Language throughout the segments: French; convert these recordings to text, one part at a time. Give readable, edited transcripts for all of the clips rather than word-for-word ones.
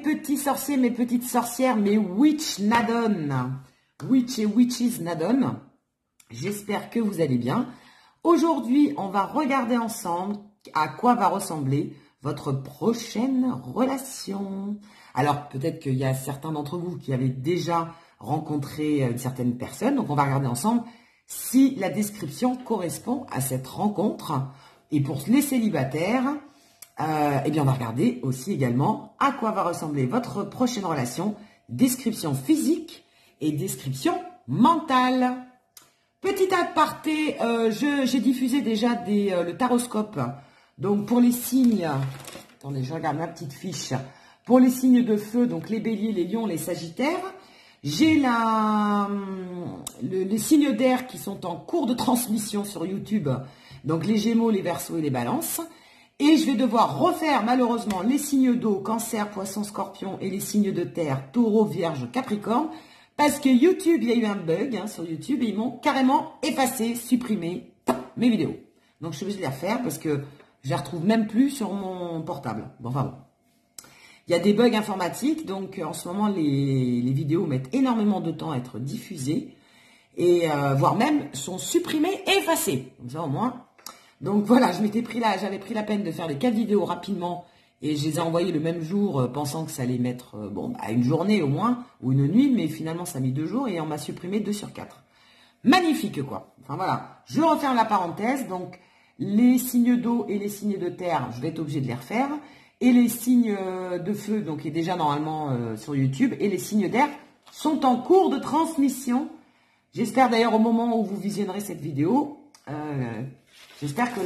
petits sorciers, mes petites sorcières, mes witch nadon, witch et witches nadon. J'espère que vous allez bien. Aujourd'hui, on va regarder ensemble à quoi va ressembler votre prochaine relation. Alors, peut-être qu'il y a certains d'entre vous qui avaient déjà rencontré une certaine personne. Donc, on va regarder ensemble si la description correspond à cette rencontre. Et pour les célibataires, eh bien, on va regarder aussi également à quoi va ressembler votre prochaine relation. Description physique et description mentale. Petit aparté, j'ai diffusé déjà le taroscope. Donc, pour les signes, attendez, je regarde ma petite fiche. Pour les signes de feu, donc les béliers, les lions, les sagittaires, j'ai les signes d'air qui sont en cours de transmission sur YouTube. Donc, les gémeaux, les verseaux et les balances. Et je vais devoir refaire malheureusement les signes d'eau, cancer, poisson, scorpion et les signes de terre, taureau, vierge, capricorne. Parce que YouTube, il y a eu un bug sur YouTube et ils m'ont carrément effacé, supprimé mes vidéos. Donc, je suis obligée de les refaire parce que je les retrouve même plus sur mon portable. Bon, enfin bon. Il y a des bugs informatiques, donc en ce moment, les vidéos mettent énormément de temps à être diffusées et voire même sont supprimées et effacées. Comme ça, au moins. Donc, voilà, j'avais pris la peine de faire les 4 vidéos rapidement. Et je les ai envoyés le même jour, pensant que ça allait mettre une journée au moins, ou une nuit, mais finalement ça a mis 2 jours et on m'a supprimé 2 sur 4. Magnifique quoi. Enfin voilà, je referme la parenthèse, donc les signes d'eau et les signes de terre, je vais être obligée de les refaire. Et les signes de feu, donc qui est déjà normalement sur YouTube, et les signes d'air sont en cours de transmission. J'espère d'ailleurs au moment où vous visionnerez cette vidéo, j'espère que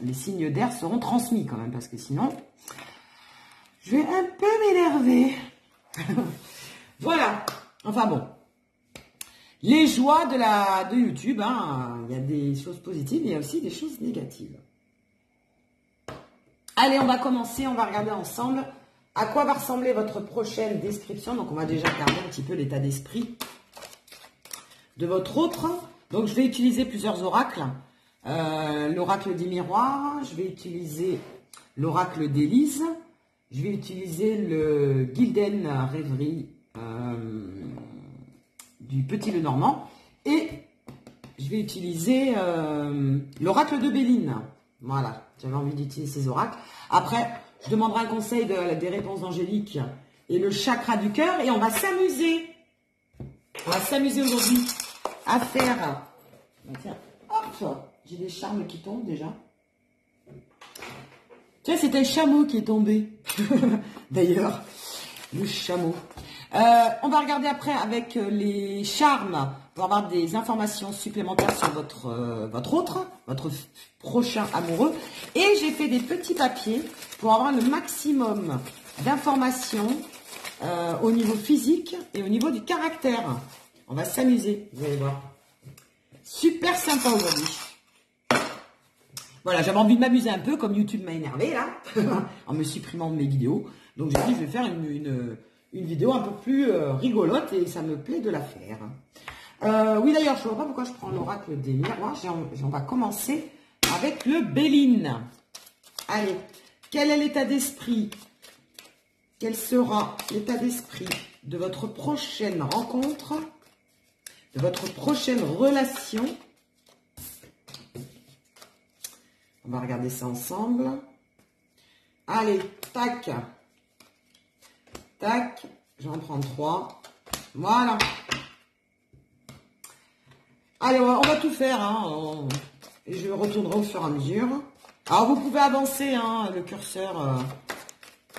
les signes d'air seront transmis quand même, parce que sinon, je vais un peu m'énerver. Voilà. Enfin bon. Les joies de YouTube, hein. Il y a des choses positives, mais il y a aussi des choses négatives. Allez, on va commencer, on va regarder ensemble à quoi va ressembler votre prochaine description. Donc, on va déjà regarder un petit peu l'état d'esprit de votre autre. Donc, je vais utiliser plusieurs oracles. L'oracle des miroirs, je vais utiliser l'oracle d'Élise, je vais utiliser le Gilden Rêverie du Petit Lenormand et je vais utiliser l'oracle de Béline. Voilà, j'avais envie d'utiliser ces oracles. Après, je demanderai un conseil des réponses angéliques et le chakra du cœur et on va s'amuser. On va s'amuser aujourd'hui à faire... Tiens, hop, j'ai des charmes qui tombent déjà. Tiens, c'était le chameau qui est tombé. D'ailleurs, le chameau. On va regarder après avec les charmes pour avoir des informations supplémentaires sur votre prochain amoureux. Et j'ai fait des petits papiers pour avoir le maximum d'informations au niveau physique et au niveau du caractère. On va s'amuser, vous allez voir. Super sympa aujourd'hui. Voilà, j'avais envie de m'amuser un peu, comme YouTube m'a énervé, là, en me supprimant de mes vidéos. Donc, j'ai dit, je vais faire une vidéo un peu plus rigolote, et ça me plaît de la faire. Oui, d'ailleurs, je ne vois pas pourquoi je prends l'oracle des miroirs. On va commencer avec le Béline. Allez, quel est l'état d'esprit? Quel sera l'état d'esprit de votre prochaine rencontre, de votre prochaine relation? On va regarder ça ensemble. Allez, tac. Tac. J'en prends 3. Voilà. Allez, on va tout faire. Hein. Et je retournerai au fur et à mesure. Alors, vous pouvez avancer hein, le curseur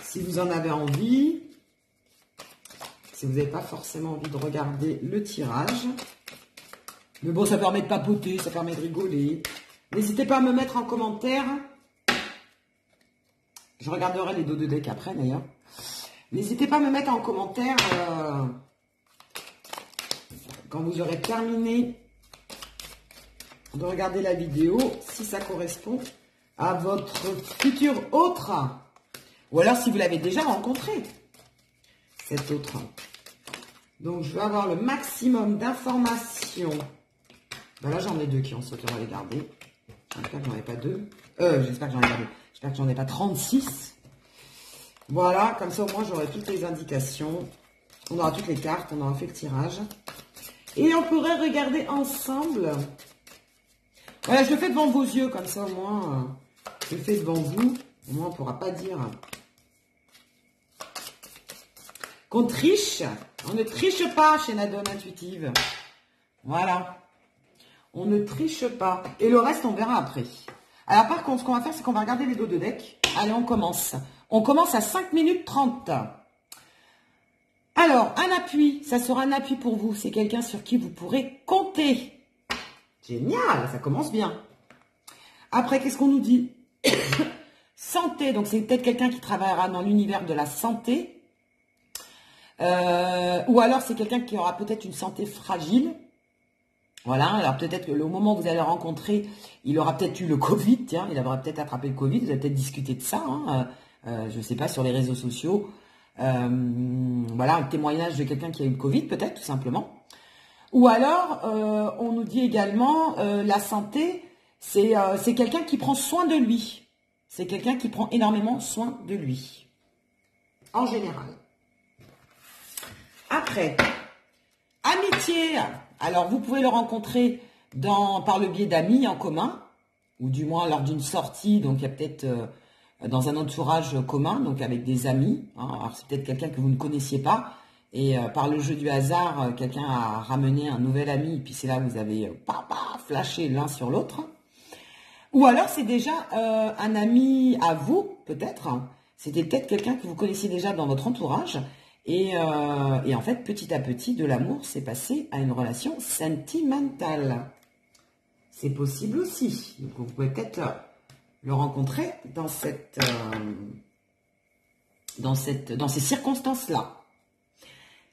si vous en avez envie. Si vous n'avez pas forcément envie de regarder le tirage. Mais bon, ça permet de papoter, ça permet de rigoler. N'hésitez pas à me mettre en commentaire. Je regarderai les dos de deck après d'ailleurs. N'hésitez pas à me mettre en commentaire quand vous aurez terminé de regarder la vidéo si ça correspond à votre futur autre. Ou alors si vous l'avez déjà rencontré, cet autre. Donc je vais avoir le maximum d'informations. Ben là j'en ai 2 qui ont sauté, on va les garder. J'espère que j'en ai pas 2. J'espère que j'en ai pas 2. J'espère que j'en ai pas 36. Voilà, comme ça au moins j'aurai toutes les indications. On aura toutes les cartes, on aura fait le tirage. Et on pourrait regarder ensemble. Voilà, je le fais devant vos yeux, comme ça au moins, je le fais devant vous. Au moins on ne pourra pas dire qu'on triche. On ne triche pas chez Nadone Intuitive. Voilà. On ne triche pas. Et le reste, on verra après. Alors par contre, ce qu'on va faire, c'est qu'on va regarder les dos de deck. Allez, on commence. On commence à 5 minutes 30. Alors, un appui, ça sera un appui pour vous. C'est quelqu'un sur qui vous pourrez compter. Génial, ça commence bien. Après, qu'est-ce qu'on nous dit? Santé, donc c'est peut-être quelqu'un qui travaillera dans l'univers de la santé. Ou alors c'est quelqu'un qui aura peut-être une santé fragile. Voilà, alors peut-être que au moment où vous allez le rencontrer, il aura peut-être eu le Covid, tiens, il aura peut-être attrapé le Covid, vous avez peut-être discuté de ça, hein, je ne sais pas, sur les réseaux sociaux. Voilà, un témoignage de quelqu'un qui a eu le Covid, peut-être, tout simplement. Ou alors, on nous dit également, la santé, c'est quelqu'un qui prend soin de lui. C'est quelqu'un qui prend énormément soin de lui. En général. Après, amitié. Alors, vous pouvez le rencontrer par le biais d'amis en commun, ou du moins lors d'une sortie, donc il y a peut-être dans un entourage commun, donc avec des amis. Hein. Alors, c'est peut-être quelqu'un que vous ne connaissiez pas, et par le jeu du hasard, quelqu'un a ramené un nouvel ami, et puis c'est là où vous avez flashé l'un sur l'autre. Ou alors, c'est déjà un ami à vous, peut-être. C'était peut-être quelqu'un que vous connaissiez déjà dans votre entourage, et en fait, petit à petit, de l'amour s'est passé à une relation sentimentale. C'est possible aussi. Donc, vous pouvez peut-être le rencontrer dans ces circonstances-là.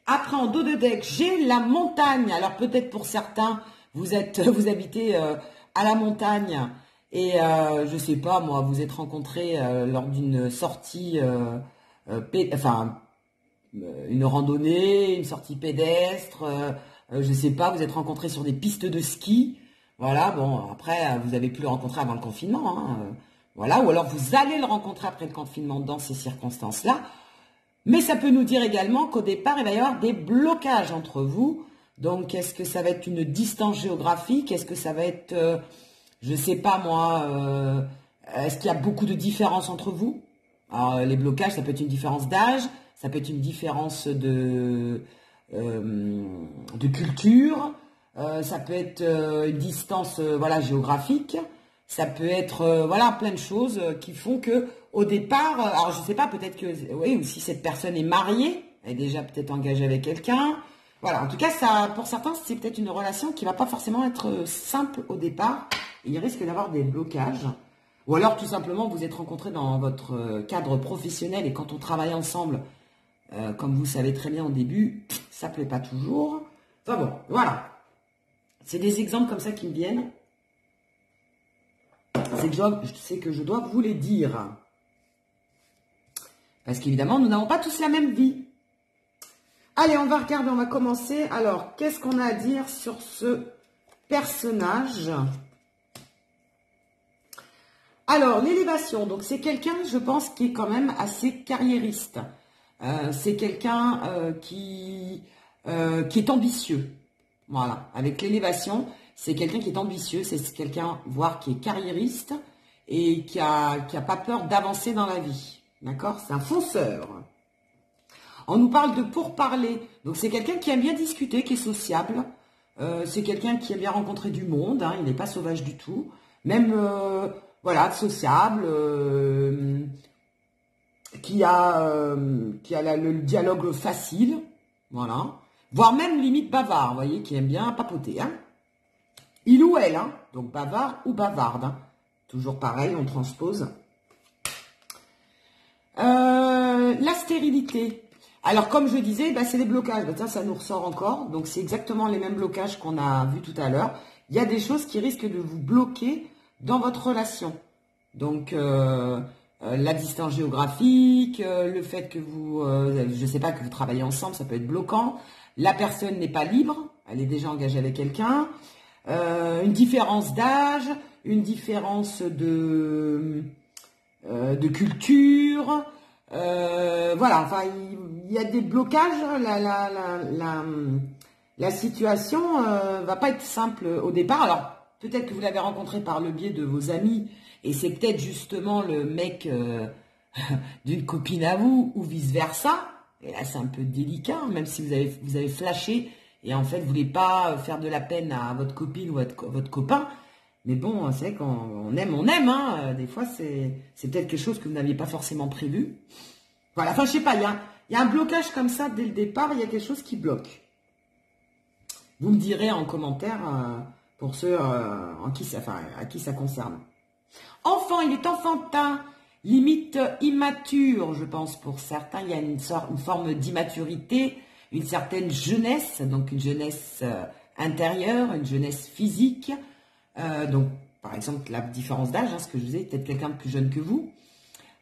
Après, en dos de deck, j'ai la montagne. Alors, peut-être pour certains, vous habitez à la montagne et je sais pas, moi, vous êtes rencontrés lors d'une sortie, une randonnée, une sortie pédestre, je sais pas, vous êtes rencontrés sur des pistes de ski, voilà, bon, après, vous avez pu le rencontrer avant le confinement, hein, voilà, ou alors vous allez le rencontrer après le confinement dans ces circonstances-là, mais ça peut nous dire également qu'au départ, il va y avoir des blocages entre vous, donc est-ce que ça va être une distance géographique, est-ce que ça va être, je sais pas moi, est-ce qu'il y a beaucoup de différences entre vous? Alors, les blocages, ça peut être une différence d'âge, ça peut être une différence de culture, ça peut être une distance voilà, géographique, ça peut être voilà, plein de choses qui font que au départ, alors je ne sais pas, peut-être que oui, ou si cette personne est mariée, elle est déjà peut-être engagée avec quelqu'un. Voilà, en tout cas, ça, pour certains, c'est peut-être une relation qui ne va pas forcément être simple au départ. Il risque d'avoir des blocages. Ou alors, tout simplement, vous êtes rencontrés dans votre cadre professionnel et quand on travaille ensemble, comme vous savez très bien au début, ça ne plaît pas toujours. Enfin bon, voilà. C'est des exemples comme ça qui me viennent. C'est que je dois vous les dire. Parce qu'évidemment, nous n'avons pas tous la même vie. Allez, on va regarder, on va commencer. Alors, qu'est-ce qu'on a à dire sur ce personnage? Alors, l'élévation, donc c'est quelqu'un, je pense, qui est quand même assez carriériste. C'est quelqu'un qui est ambitieux. Voilà, avec l'élévation, c'est quelqu'un qui est ambitieux, c'est quelqu'un, voire qui est carriériste et qui a pas peur d'avancer dans la vie. D'accord? C'est un fonceur. On nous parle de pourparler. Donc, c'est quelqu'un qui aime bien discuter, qui est sociable. C'est quelqu'un qui aime bien rencontrer du monde. Hein, il n'est pas sauvage du tout. Même, voilà, sociable. Qui a le dialogue facile. Voilà. Voire même limite bavard. Vous voyez, qui aime bien papoter. Hein. Il ou elle. Hein, donc, bavard ou bavarde. Hein. Toujours pareil, on transpose. La stérilité. Alors, comme je disais, bah, c'est des blocages. Bah, ça nous ressort encore. Donc, c'est exactement les mêmes blocages qu'on a vus tout à l'heure. Il y a des choses qui risquent de vous bloquer dans votre relation. Donc, la distance géographique, le fait que vous, je sais pas, que vous travaillez ensemble, ça peut être bloquant. La personne n'est pas libre. Elle est déjà engagée avec quelqu'un. Une différence d'âge, une différence de culture. Voilà, enfin, il y a des blocages. La situation va pas être simple au départ. Alors, peut-être que vous l'avez rencontré par le biais de vos amis, et c'est peut-être justement le mec d'une copine à vous, ou vice-versa. Et là, c'est un peu délicat, même si vous avez flashé, et en fait, vous voulez pas faire de la peine à votre copine ou à votre copain. Mais bon, c'est vrai qu'on aime, on aime, hein. Des fois, c'est peut-être quelque chose que vous n'aviez pas forcément prévu. Voilà, enfin, je sais pas, il y a un blocage comme ça dès le départ, il y a quelque chose qui bloque. Vous me direz en commentaire pour ceux à qui ça concerne. Enfant, il est enfantin, limite immature, je pense, pour certains. Il y a une forme d'immaturité, une certaine jeunesse, donc une jeunesse intérieure, une jeunesse physique. Donc, par exemple, la différence d'âge, ce que je disais, peut-être quelqu'un de plus jeune que vous.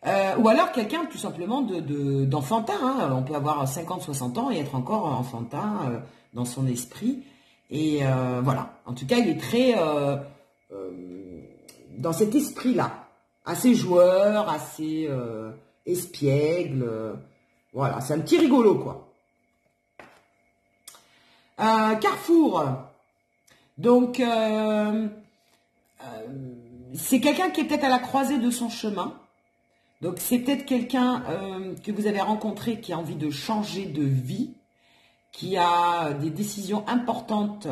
Ou alors quelqu'un tout simplement d'enfantin. On peut avoir 50, 60 ans et être encore enfantin dans son esprit. Et voilà. En tout cas, il est très dans cet esprit-là. Assez joueur, assez espiègle. Voilà, c'est un petit rigolo, quoi. Carrefour. Donc, c'est quelqu'un qui est peut-être à la croisée de son chemin. Donc, c'est peut-être quelqu'un que vous avez rencontré qui a envie de changer de vie, qui a des décisions importantes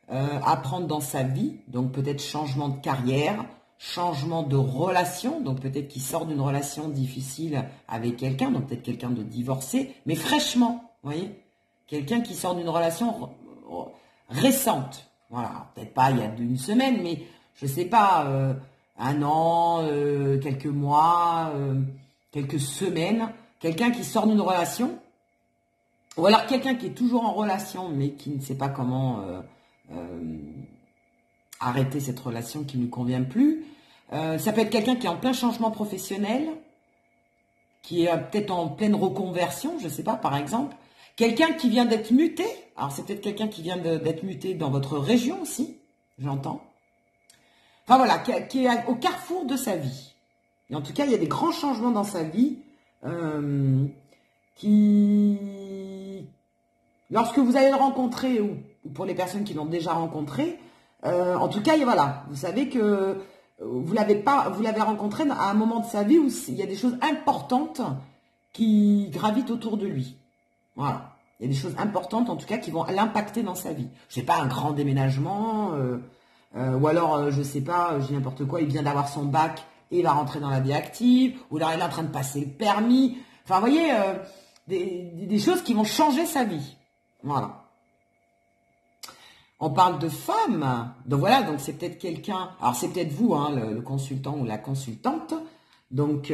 à prendre dans sa vie. Donc, peut-être changement de carrière, changement de relation. Donc, peut-être qu'il sort d'une relation difficile avec quelqu'un, donc peut-être quelqu'un de divorcé, mais fraîchement, vous voyez. Quelqu'un qui sort d'une relation récente. Voilà, peut-être pas il y a une semaine, mais je sais pas... un an, quelques mois, quelques semaines, quelqu'un qui sort d'une relation, ou alors quelqu'un qui est toujours en relation, mais qui ne sait pas comment arrêter cette relation qui ne lui convient plus. Ça peut être quelqu'un qui est en plein changement professionnel, qui est peut-être en pleine reconversion, je ne sais pas, par exemple. Quelqu'un qui vient d'être muté, alors c'est peut-être quelqu'un qui vient d'être muté dans votre région aussi, j'entends. Enfin voilà, qui est au carrefour de sa vie. Et en tout cas, il y a des grands changements dans sa vie qui, lorsque vous allez le rencontrer, ou pour les personnes qui l'ont déjà rencontré, en tout cas, voilà, vous savez que vous l'avez rencontré à un moment de sa vie où il y a des choses importantes qui gravitent autour de lui. Voilà. Il y a des choses importantes, en tout cas, qui vont l'impacter dans sa vie. Je sais pas, un grand déménagement... ou alors, je sais pas, je dis n'importe quoi, il vient d'avoir son bac et il va rentrer dans la vie active, ou alors il est en train de passer le permis. Enfin, vous voyez, des choses qui vont changer sa vie. Voilà. On parle de femme. Donc voilà, donc c'est peut-être quelqu'un, alors c'est peut-être vous, le consultant ou la consultante. Donc,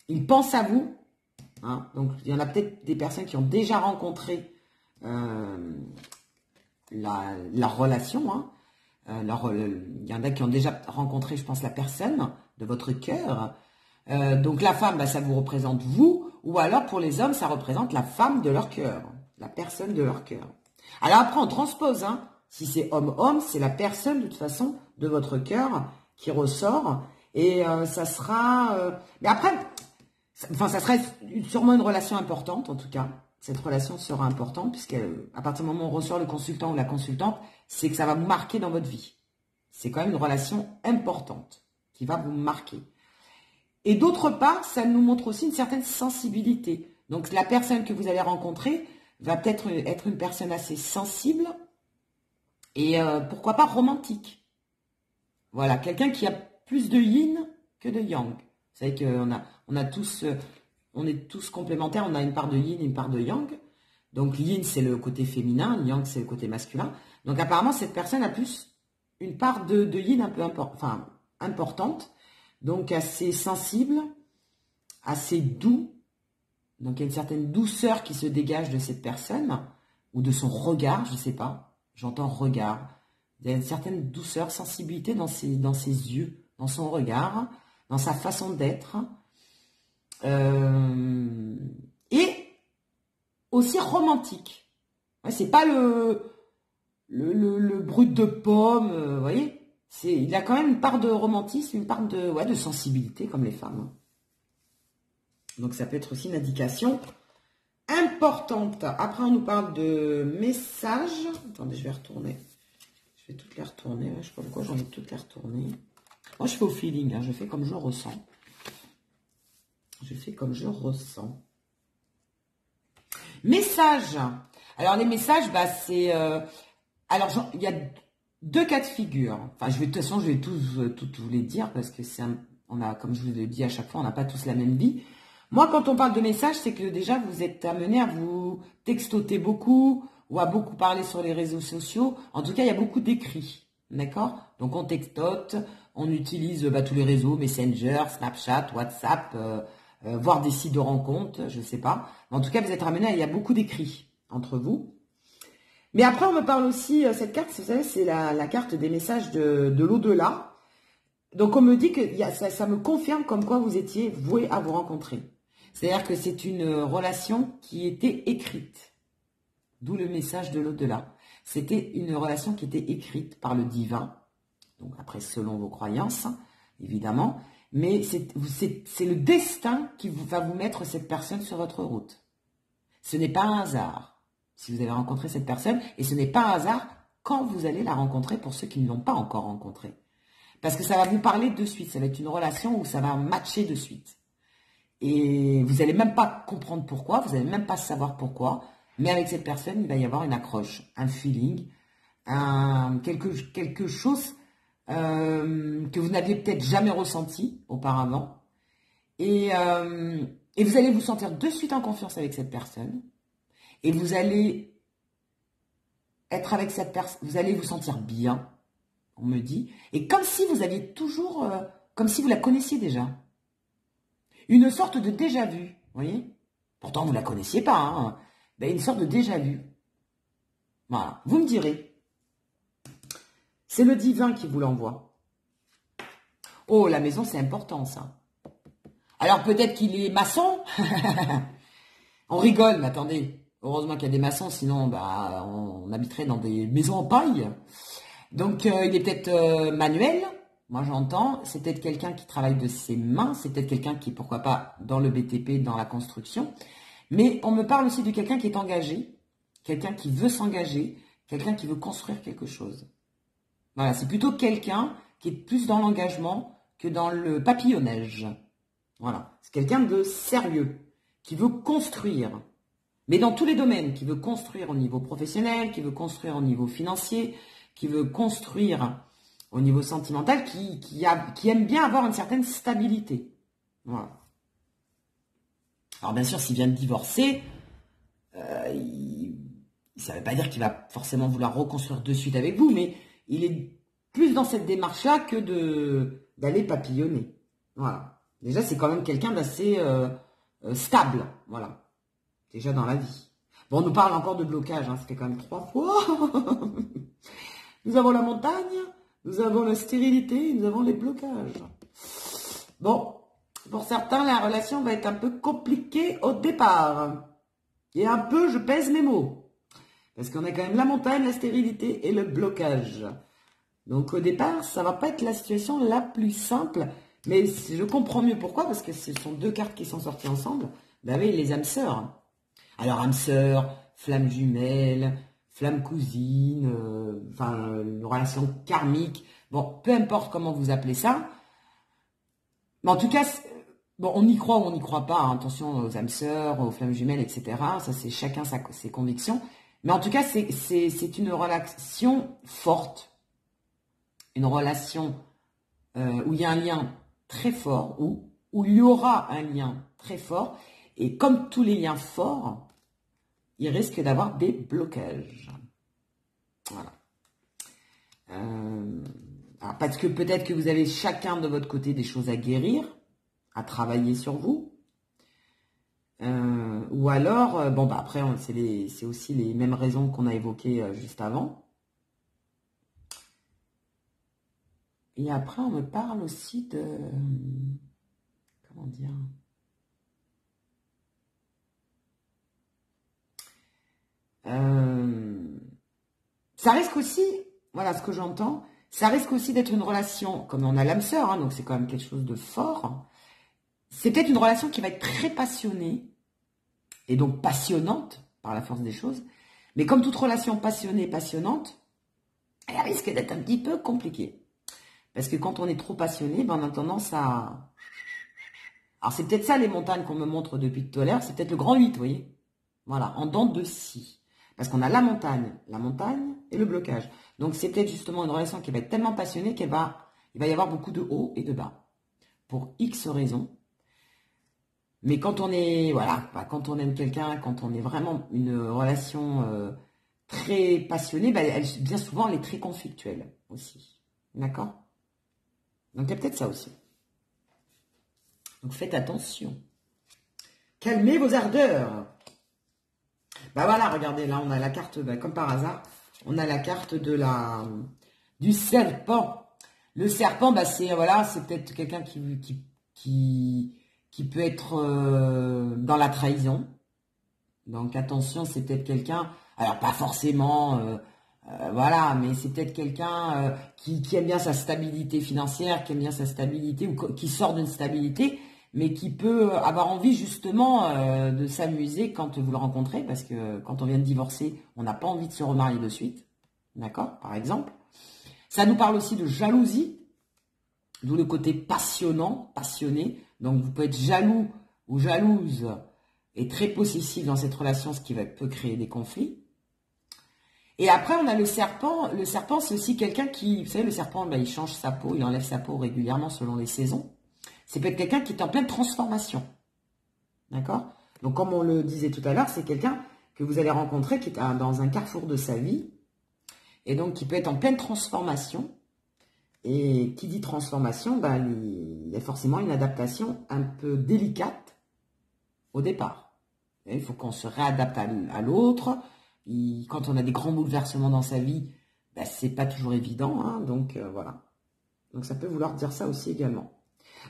il pense à vous. Donc, il y en a peut-être des personnes qui ont déjà rencontré la relation, il y en a qui ont déjà rencontré, je pense, la personne de votre cœur. Donc la femme, ça vous représente vous, ou alors pour les hommes, ça représente la femme de leur cœur, la personne de leur cœur. Alors après, on transpose, si c'est homme-homme, c'est la personne de toute façon de votre cœur qui ressort, et ça sera... mais après, ça serait sûrement une relation importante, en tout cas. Cette relation sera importante, puisqu'à partir du moment où on ressort le consultant ou la consultante, c'est que ça va vous marquer dans votre vie. C'est quand même une relation importante qui va vous marquer. Et d'autre part, ça nous montre aussi une certaine sensibilité. Donc la personne que vous allez rencontrer va peut-être être une personne assez sensible et pourquoi pas romantique. Voilà, quelqu'un qui a plus de yin que de yang. Vous savez on est tous complémentaires, on a une part de yin et une part de yang. Donc yin, c'est le côté féminin, yang, c'est le côté masculin. Donc apparemment, cette personne a plus une part de yin un peu importante, donc assez sensible, assez doux. Donc il y a une certaine douceur qui se dégage de cette personne, ou de son regard, je ne sais pas, j'entends regard. Il y a une certaine douceur, sensibilité dans ses yeux, dans son regard, dans sa façon d'être. Et aussi romantique. Ouais, c'est pas le brut de pomme, vous voyez. Il a quand même une part de romantisme, une part de sensibilité comme les femmes. Donc, ça peut être aussi une indication importante. Après, on nous parle de messages. Attendez, je vais retourner. Je vais toutes les retourner. Je sais pas pourquoi j'en ai toutes les retournées. Moi, je fais au feeling. Hein. Je fais comme je ressens. Je fais comme je ressens. Messages. Alors, les messages, bah, c'est... alors, il y a deux cas de figure. Enfin, de toute façon, je vais tous vous les dire parce que on a, comme je vous l'ai dit à chaque fois, on n'a pas tous la même vie. Moi, quand on parle de messages, c'est que déjà, vous êtes amené à vous textoter beaucoup ou à beaucoup parler sur les réseaux sociaux. En tout cas, il y a beaucoup d'écrits. D'accord? Donc, on textote, on utilise bah, tous les réseaux, Messenger, Snapchat, WhatsApp, voire des sites de rencontres, je ne sais pas. Mais en tout cas, vous êtes amené il y a beaucoup d'écrits entre vous. Mais après, on me parle aussi, cette carte, vous savez, c'est la carte des messages de l'au-delà. Donc, on me dit que ça me confirme comme quoi vous étiez voué à vous rencontrer. C'est-à-dire que c'est une relation qui était écrite. D'où le message de l'au-delà. C'était une relation qui était écrite par le divin. Donc, après, selon vos croyances, évidemment. Mais c'est le destin qui va vous mettre cette personne sur votre route. Ce n'est pas un hasard. Si vous avez rencontré cette personne, et ce n'est pas un hasard quand vous allez la rencontrer pour ceux qui ne l'ont pas encore rencontrée. Parce que ça va vous parler de suite, ça va être une relation où ça va matcher de suite. Et vous n'allez même pas comprendre pourquoi, vous n'allez même pas savoir pourquoi, mais avec cette personne, il va y avoir une accroche, un feeling, quelque chose que vous n'aviez peut-être jamais ressenti auparavant. Et vous allez vous sentir de suite en confiance avec cette personne. Et vous allez être avec cette personne, vous allez vous sentir bien, on me dit. Et comme si vous aviez toujours, comme si vous la connaissiez déjà. Une sorte de déjà-vu, vous voyez. Pourtant, vous ne la connaissiez pas, hein. Ben, une sorte de déjà-vu. Voilà, vous me direz. C'est le divin qui vous l'envoie. Oh, la maison, c'est important, ça. Alors, peut-être qu'il est maçon. On rigole, mais attendez. Heureusement qu'il y a des maçons, sinon bah, on habiterait dans des maisons en paille. Donc, il est peut-être manuel. Moi, j'entends. C'est peut-être quelqu'un qui travaille de ses mains. C'est peut-être quelqu'un qui, pourquoi pas, dans le BTP, dans la construction. Mais on me parle aussi de quelqu'un qui est engagé. Quelqu'un qui veut s'engager. Quelqu'un qui veut construire quelque chose. Voilà, c'est plutôt quelqu'un qui est plus dans l'engagement que dans le papillonnage. Voilà, c'est quelqu'un de sérieux, qui veut construire. Mais dans tous les domaines, qui veut construire au niveau professionnel, qui veut construire au niveau financier, qui veut construire au niveau sentimental, qui aime bien avoir une certaine stabilité. Voilà. Alors bien sûr, s'il vient de divorcer, ça ne veut pas dire qu'il va forcément vouloir reconstruire de suite avec vous, mais il est plus dans cette démarche-là que d'aller papillonner. Voilà. Déjà, c'est quand même quelqu'un d'assez stable. Voilà. Déjà dans la vie. Bon, on nous parle encore de blocage, hein, ça fait quand même 3 fois. Nous avons la montagne, nous avons la stérilité, nous avons les blocages. Bon, pour certains, la relation va être un peu compliquée au départ. Et un peu, je pèse mes mots. Parce qu'on a quand même la montagne, la stérilité et le blocage. Donc au départ, ça va pas être la situation la plus simple. Mais je comprends mieux pourquoi, parce que ce sont deux cartes qui sont sorties ensemble. Bah oui, les âmes sœurs. Alors, âme sœur, flamme jumelle, flamme cousine, enfin, une relation karmique. Bon, peu importe comment vous appelez ça. Mais en tout cas, bon, on y croit ou on n'y croit pas. Hein. Attention aux âmes sœurs, aux flammes jumelles, etc. Ça, c'est chacun ses convictions. Mais en tout cas, c'est une relation forte. Une relation où il y a un lien très fort, où il y aura un lien très fort. Et comme tous les liens forts, il risque d'avoir des blocages. Voilà. Alors parce que peut-être que vous avez chacun de votre côté des choses à guérir, à travailler sur vous. Ou alors, bon, bah après, c'est aussi les mêmes raisons qu'on a évoquées juste avant. Et après, on me parle aussi de... Comment dire ? Ça risque aussi, voilà ce que j'entends, ça risque aussi d'être une relation, comme on a l'âme sœur, hein, donc c'est quand même quelque chose de fort, c'est peut-être une relation qui va être très passionnée, et donc passionnante, par la force des choses. Mais comme toute relation passionnée et passionnante, elle risque d'être un petit peu compliquée. Parce que quand on est trop passionné, ben on a tendance à... Alors c'est peut-être ça les montagnes qu'on me montre depuis tout à l'heure, c'est peut-être le grand 8, vous voyez. Voilà, en dents de scie. Parce qu'on a la montagne et le blocage. Donc c'est peut-être justement une relation qui va être tellement passionnée il va y avoir beaucoup de hauts et de bas. Pour X raisons. Mais quand on est, voilà, quand on aime quelqu'un, quand on est vraiment une relation très passionnée, bien souvent elle est très conflictuelle aussi. D'accord? Donc il y a peut-être ça aussi. Donc faites attention. Calmez vos ardeurs. Bah voilà, regardez, là on a la carte, comme par hasard, on a la carte du serpent. Le serpent, c'est voilà, c'est peut-être quelqu'un qui peut être dans la trahison. Donc attention, c'est peut-être quelqu'un, alors pas forcément, voilà, mais c'est peut-être quelqu'un qui aime bien sa stabilité financière, qui aime bien sa stabilité, ou qui sort d'une stabilité, mais qui peut avoir envie justement de s'amuser quand vous le rencontrez, parce que quand on vient de divorcer, on n'a pas envie de se remarier de suite, d'accord, par exemple. Ça nous parle aussi de jalousie, d'où le côté passionnant, passionné. Donc vous pouvez être jaloux ou jalouse et très possessif dans cette relation, ce qui peut créer des conflits. Et après, on a le serpent. Le serpent, c'est aussi quelqu'un qui, vous savez, le serpent, il change sa peau, il enlève sa peau régulièrement selon les saisons. C'est peut-être quelqu'un qui est en pleine transformation. D'accord? Donc, comme on le disait tout à l'heure, c'est quelqu'un que vous allez rencontrer qui est dans un carrefour de sa vie et donc qui peut être en pleine transformation. Et qui dit transformation, il y a forcément une adaptation un peu délicate au départ. Et il faut qu'on se réadapte à l'autre. Quand on a des grands bouleversements dans sa vie, c'est pas toujours évident. Hein, donc voilà. Donc ça peut vouloir dire ça aussi également.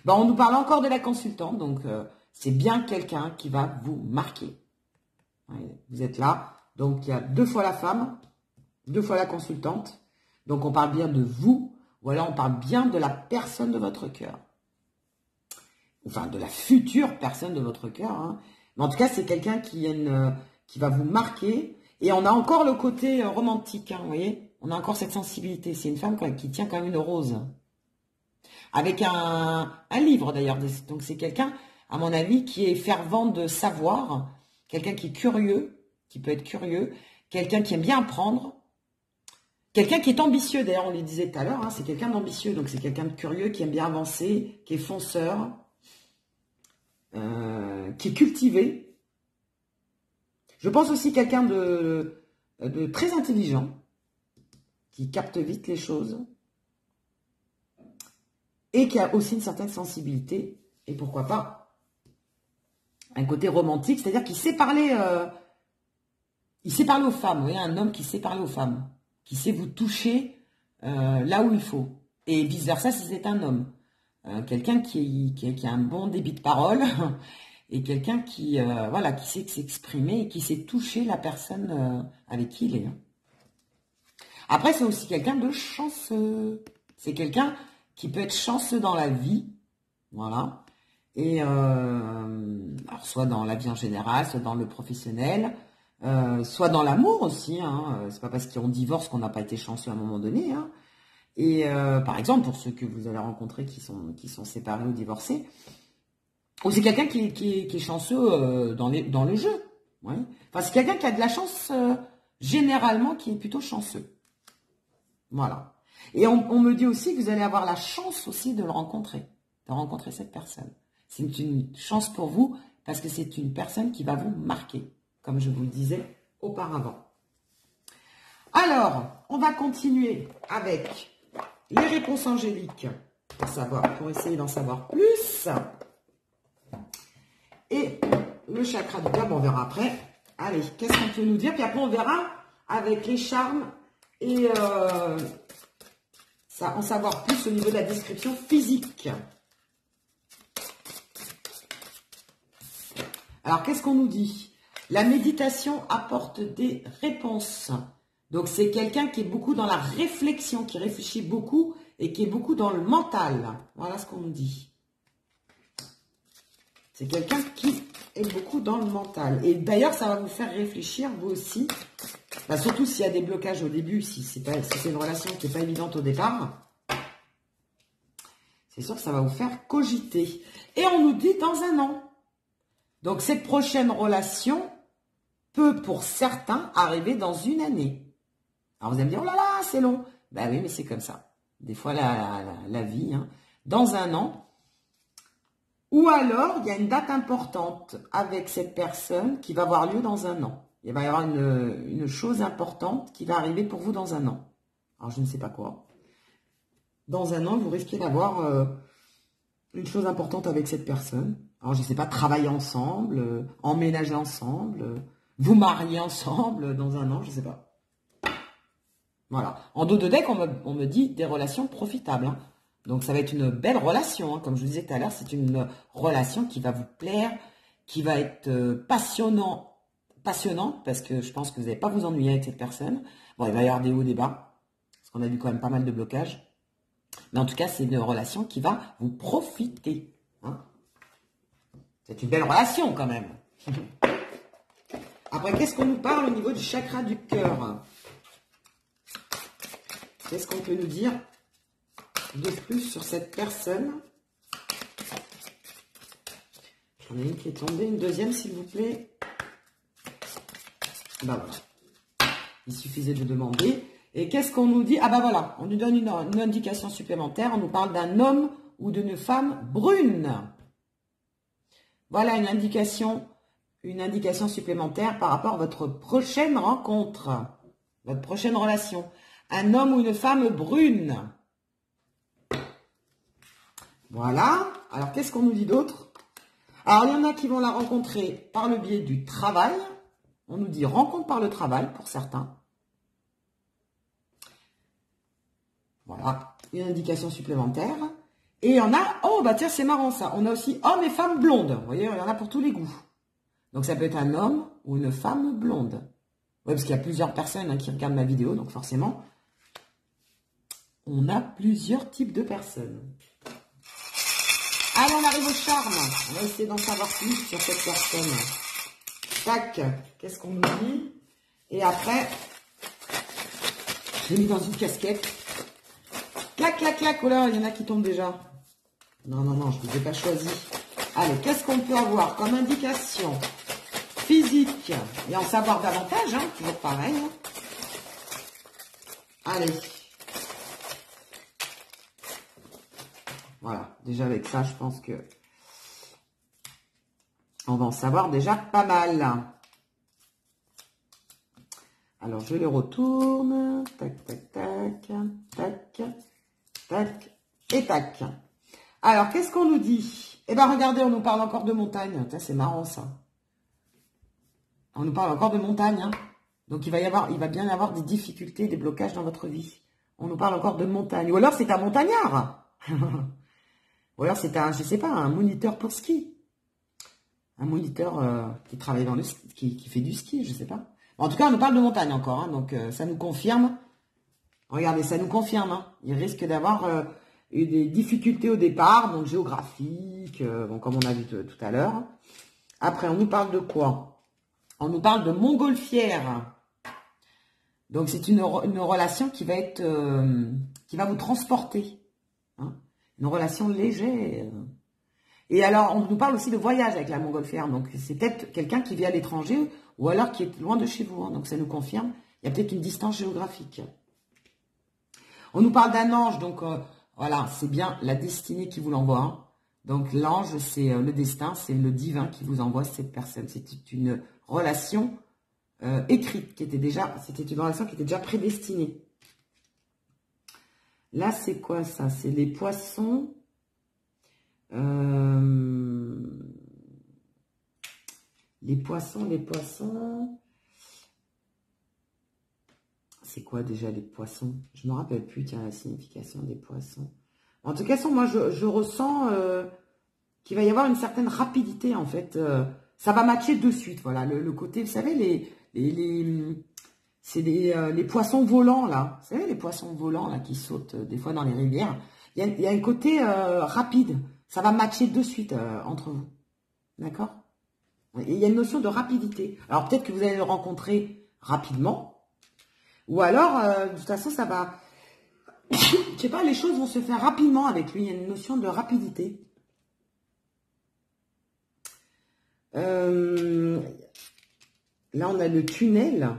On nous parle encore de la consultante. Donc c'est bien quelqu'un qui va vous marquer. Vous êtes là. Donc il y a 2 fois la femme, 2 fois la consultante. Donc on parle bien de vous. Ou alors on parle bien de la personne de votre cœur. Enfin, de la future personne de votre cœur. Hein. Mais en tout cas, c'est quelqu'un qui va vous marquer. Et on a encore le côté romantique, hein, vous voyez. On a encore cette sensibilité. C'est une femme qui tient quand même une rose. Avec un livre d'ailleurs. Donc c'est quelqu'un, à mon avis, qui est fervent de savoir. Quelqu'un qui est curieux, qui peut être curieux. Quelqu'un qui aime bien apprendre. Quelqu'un qui est ambitieux, d'ailleurs, on le disait tout à l'heure, hein, c'est quelqu'un d'ambitieux, donc c'est quelqu'un de curieux, qui aime bien avancer, qui est fonceur, qui est cultivé. Je pense aussi quelqu'un de très intelligent, qui capte vite les choses, et qui a aussi une certaine sensibilité, et pourquoi pas, un côté romantique, c'est-à-dire qu'il sait parler, aux femmes, vous voyez, un homme qui sait parler aux femmes, qui sait vous toucher là où il faut. Et vice-versa si c'est un homme. Quelqu'un qui a un bon débit de parole et quelqu'un qui sait s'exprimer et qui sait toucher la personne avec qui il est. Après, c'est aussi quelqu'un de chanceux. C'est quelqu'un qui peut être chanceux dans la vie. Voilà. Et alors soit dans la vie en général, soit dans le professionnel, soit dans l'amour aussi, hein. C'est pas parce qu'on divorce qu'on n'a pas été chanceux à un moment donné, hein. Et par exemple, pour ceux que vous allez rencontrer qui sont séparés ou divorcés, ou c'est quelqu'un qui est chanceux dans le jeu. Ouais. Enfin, c'est quelqu'un qui a de la chance généralement, qui est plutôt chanceux. Voilà. Et on me dit aussi que vous allez avoir la chance aussi de le rencontrer, de rencontrer cette personne. C'est une chance pour vous parce que c'est une personne qui va vous marquer, comme je vous le disais auparavant. Alors, on va continuer avec les réponses angéliques pour essayer d'en savoir plus. Et le chakra du cœur, on verra après. Allez, qu'est-ce qu'on peut nous dire? Puis après, on verra avec les charmes et ça, en savoir plus au niveau de la description physique. Alors, qu'est-ce qu'on nous dit? La méditation apporte des réponses. Donc, c'est quelqu'un qui est beaucoup dans la réflexion, qui réfléchit beaucoup et qui est beaucoup dans le mental. Voilà ce qu'on nous dit. C'est quelqu'un qui est beaucoup dans le mental. Et d'ailleurs, ça va vous faire réfléchir, vous aussi. Bah, surtout s'il y a des blocages au début, si c'est une relation qui n'est pas évidente au départ. C'est sûr que ça va vous faire cogiter. Et on nous dit dans un an. Donc, cette prochaine relation peut, pour certains, arriver dans une année. Alors, vous allez me dire, oh là là, c'est long. Ben oui, mais c'est comme ça. Des fois, la vie, hein. Dans un an. Ou alors, il y a une date importante avec cette personne qui va avoir lieu dans un an. Il va y avoir une chose importante qui va arriver pour vous dans un an. Alors, je ne sais pas quoi. Dans un an, vous risquez d'avoir une chose importante avec cette personne. Alors, je ne sais pas, travailler ensemble, emménager ensemble, vous marier ensemble dans un an, je ne sais pas. Voilà. En dos de deck, on me dit des relations profitables. Hein. Donc, ça va être une belle relation. Hein. Comme je vous disais tout à l'heure, c'est une relation qui va vous plaire, qui va être passionnante, parce que je pense que vous n'allez pas vous ennuyer avec cette personne. Bon, il va y avoir des hauts, des bas, parce qu'on a vu quand même pas mal de blocages. Mais en tout cas, c'est une relation qui va vous profiter. Hein. C'est une belle relation quand même. Après, qu'est-ce qu'on nous parle au niveau du chakra du cœur? Qu'est-ce qu'on peut nous dire de plus sur cette personne? J'en ai une qui est tombée, une deuxième s'il vous plaît. Ben voilà. Il suffisait de demander. Et qu'est-ce qu'on nous dit? Ah ben voilà, on nous donne une indication supplémentaire. On nous parle d'un homme ou d'une femme brune. Voilà une indication supplémentaire par rapport à votre prochaine rencontre, votre prochaine relation. Un homme ou une femme brune. Voilà. Alors, qu'est-ce qu'on nous dit d'autre? Alors, il y en a qui vont la rencontrer par le biais du travail. On nous dit rencontre par le travail pour certains. Voilà, une indication supplémentaire. Et il y en a, oh bah tiens, c'est marrant ça. On a aussi hommes et femmes blondes. Vous voyez, il y en a pour tous les goûts. Donc, ça peut être un homme ou une femme blonde. Oui, parce qu'il y a plusieurs personnes qui regardent ma vidéo, donc forcément, on a plusieurs types de personnes. Allez, on arrive au charme. On va essayer d'en savoir plus sur cette personne. Tac, qu'est-ce qu'on nous dit? Et après, j'ai mis dans une casquette. Clac, clac, clac. Oh là, il y en a qui tombent déjà. Non, non, non, je ne vous ai pas choisi. Allez, qu'est-ce qu'on peut avoir comme indication physique? Et en savoir davantage, hein, toujours pareil. Hein. Allez. Voilà, déjà avec ça, je pense que on va en savoir déjà pas mal. Alors, je les retourne. Tac, tac, tac, tac, tac, et tac. Alors, qu'est-ce qu'on nous dit? Eh bien, regardez, on nous parle encore de montagne. C'est marrant, ça. On nous parle encore de montagne. Hein. Donc, il va bien y avoir des difficultés, des blocages dans votre vie. On nous parle encore de montagne. Ou alors, c'est un montagnard. Ou alors, c'est un, je sais pas, un moniteur pour ski. Un moniteur qui travaille dans le ski, qui fait du ski, je sais pas. Bon, en tout cas, on nous parle de montagne encore. Hein, donc, ça nous confirme. Regardez, ça nous confirme. Hein, il risque d'avoir eu des difficultés au départ, donc géographiques, bon, comme on a vu tout à l'heure. Après, on nous parle de quoi? On nous parle de montgolfière. Donc, c'est une relation qui va être, qui va vous transporter. Hein, une relation légère. Et alors, on nous parle aussi de voyage avec la montgolfière. Donc, c'est peut-être quelqu'un qui vit à l'étranger ou alors qui est loin de chez vous. Hein. Donc, ça nous confirme. Il y a peut-être une distance géographique. On nous parle d'un ange. Donc, voilà, c'est bien la destinée qui vous l'envoie. Hein. Donc, l'ange, c'est le destin, c'est le divin qui vous envoie cette personne. C'était une relation écrite, c'était une relation qui était déjà prédestinée. Là, c'est quoi ça? C'est les poissons. Les poissons. C'est quoi déjà les poissons? Je ne me rappelle plus, tiens, la signification des poissons. En tout cas, moi, je ressens qu'il va y avoir une certaine rapidité, en fait. Ça va matcher de suite, voilà. Le côté, vous savez, c'est les poissons volants, là. Vous savez, les poissons volants, là, qui sautent des fois dans les rivières. Il y a un côté rapide. Ça va matcher de suite entre vous. D'accord? Il y a une notion de rapidité. Alors peut-être que vous allez le rencontrer rapidement. Ou alors, de toute façon, ça va... Je sais pas, les choses vont se faire rapidement avec lui. Il y a une notion de rapidité. Là, on a le tunnel.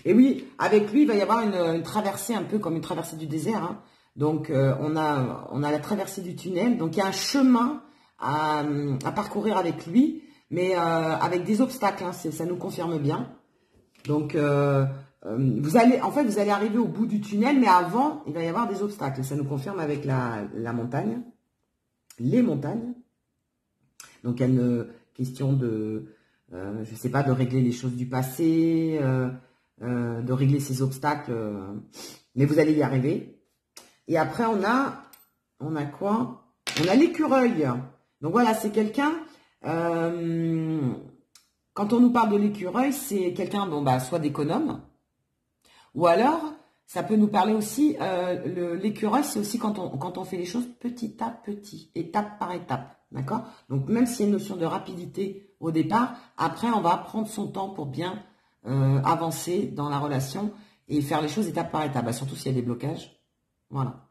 Et oui, avec lui, il va y avoir une traversée un peu comme une traversée du désert. Hein. Donc, on a la traversée du tunnel. Donc, il y a un chemin à parcourir avec lui, mais avec des obstacles. Hein, ça nous confirme bien. Donc, vous allez arriver au bout du tunnel, mais avant, il va y avoir des obstacles. Ça nous confirme avec la montagne, les montagnes. Donc, il y a une question de, je sais pas, de régler les choses du passé, de régler ces obstacles, mais vous allez y arriver. Et après, on a quoi? On a l'écureuil. Donc voilà, c'est quelqu'un, quand on nous parle de l'écureuil, c'est quelqu'un, bon, bah, soit d'économe, ou alors, ça peut nous parler aussi, l'écureuil, c'est aussi quand on fait les choses petit à petit, étape par étape. D'accord? Donc, même s'il y a une notion de rapidité au départ, après, on va prendre son temps pour bien avancer dans la relation et faire les choses étape par étape. Bah, surtout s'il y a des blocages. Voilà.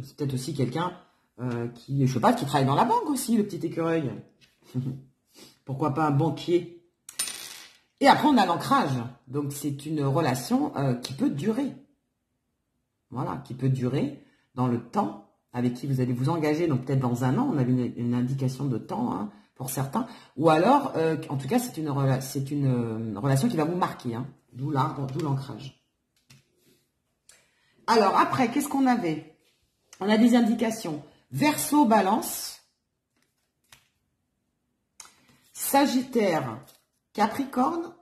C'est peut-être aussi quelqu'un qui, je sais pas, qui travaille dans la banque aussi, le petit écureuil. Pourquoi pas un banquier? Et après, on a l'ancrage. Donc, c'est une relation qui peut durer. Voilà, qui peut durer dans le temps, avec qui vous allez vous engager. Donc, peut-être dans un an, on avait une indication de temps hein, pour certains. Ou alors, en tout cas, c'est une relation qui va vous marquer. Hein, d'où l'ancrage. Alors, après, qu'est-ce qu'on avait? On a des indications. Verseau, Balance. Sagittaire, Capricorne.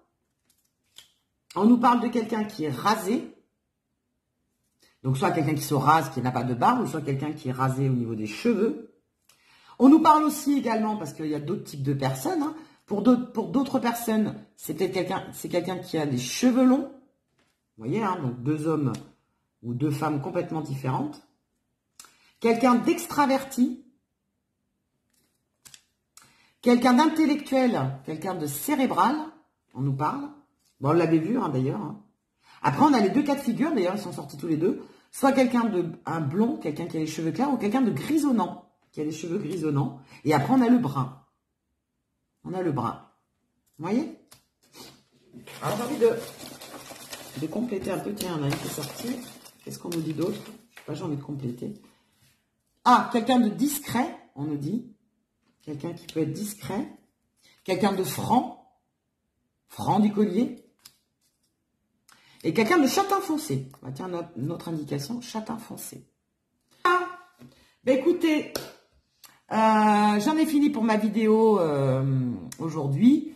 On nous parle de quelqu'un qui est rasé. Donc, soit quelqu'un qui se rase, qui n'a pas de barbe, ou soit quelqu'un qui est rasé au niveau des cheveux. On nous parle aussi également, parce qu'il y a d'autres types de personnes. Hein. Pour d'autres personnes, c'est peut-être quelqu'un qui a des cheveux longs. Vous voyez, hein, donc 2 hommes ou 2 femmes complètement différentes. Quelqu'un d'extraverti. Quelqu'un d'intellectuel, quelqu'un de cérébral, on nous parle. Bon, on l'avait vu hein, d'ailleurs. Hein. Après, on a les 2 cas de figure, d'ailleurs, ils sont sortis tous les 2. Soit un blond, quelqu'un qui a les cheveux clairs, ou quelqu'un de grisonnant, qui a les cheveux grisonnants. Et après, on a le brun. On a le brun. Vous voyez? Alors, j'ai envie de compléter un peu. Tiens, on a une qui est sortie. Qu'est-ce qu'on nous dit d'autre? Je sais pas, j'ai envie de compléter. Ah, quelqu'un de discret, on nous dit. Quelqu'un qui peut être discret. Quelqu'un de franc. Franc du collier. Et quelqu'un de châtain foncé. Bah, tiens, notre indication, châtain foncé. Ah, bah, écoutez, j'en ai fini pour ma vidéo aujourd'hui.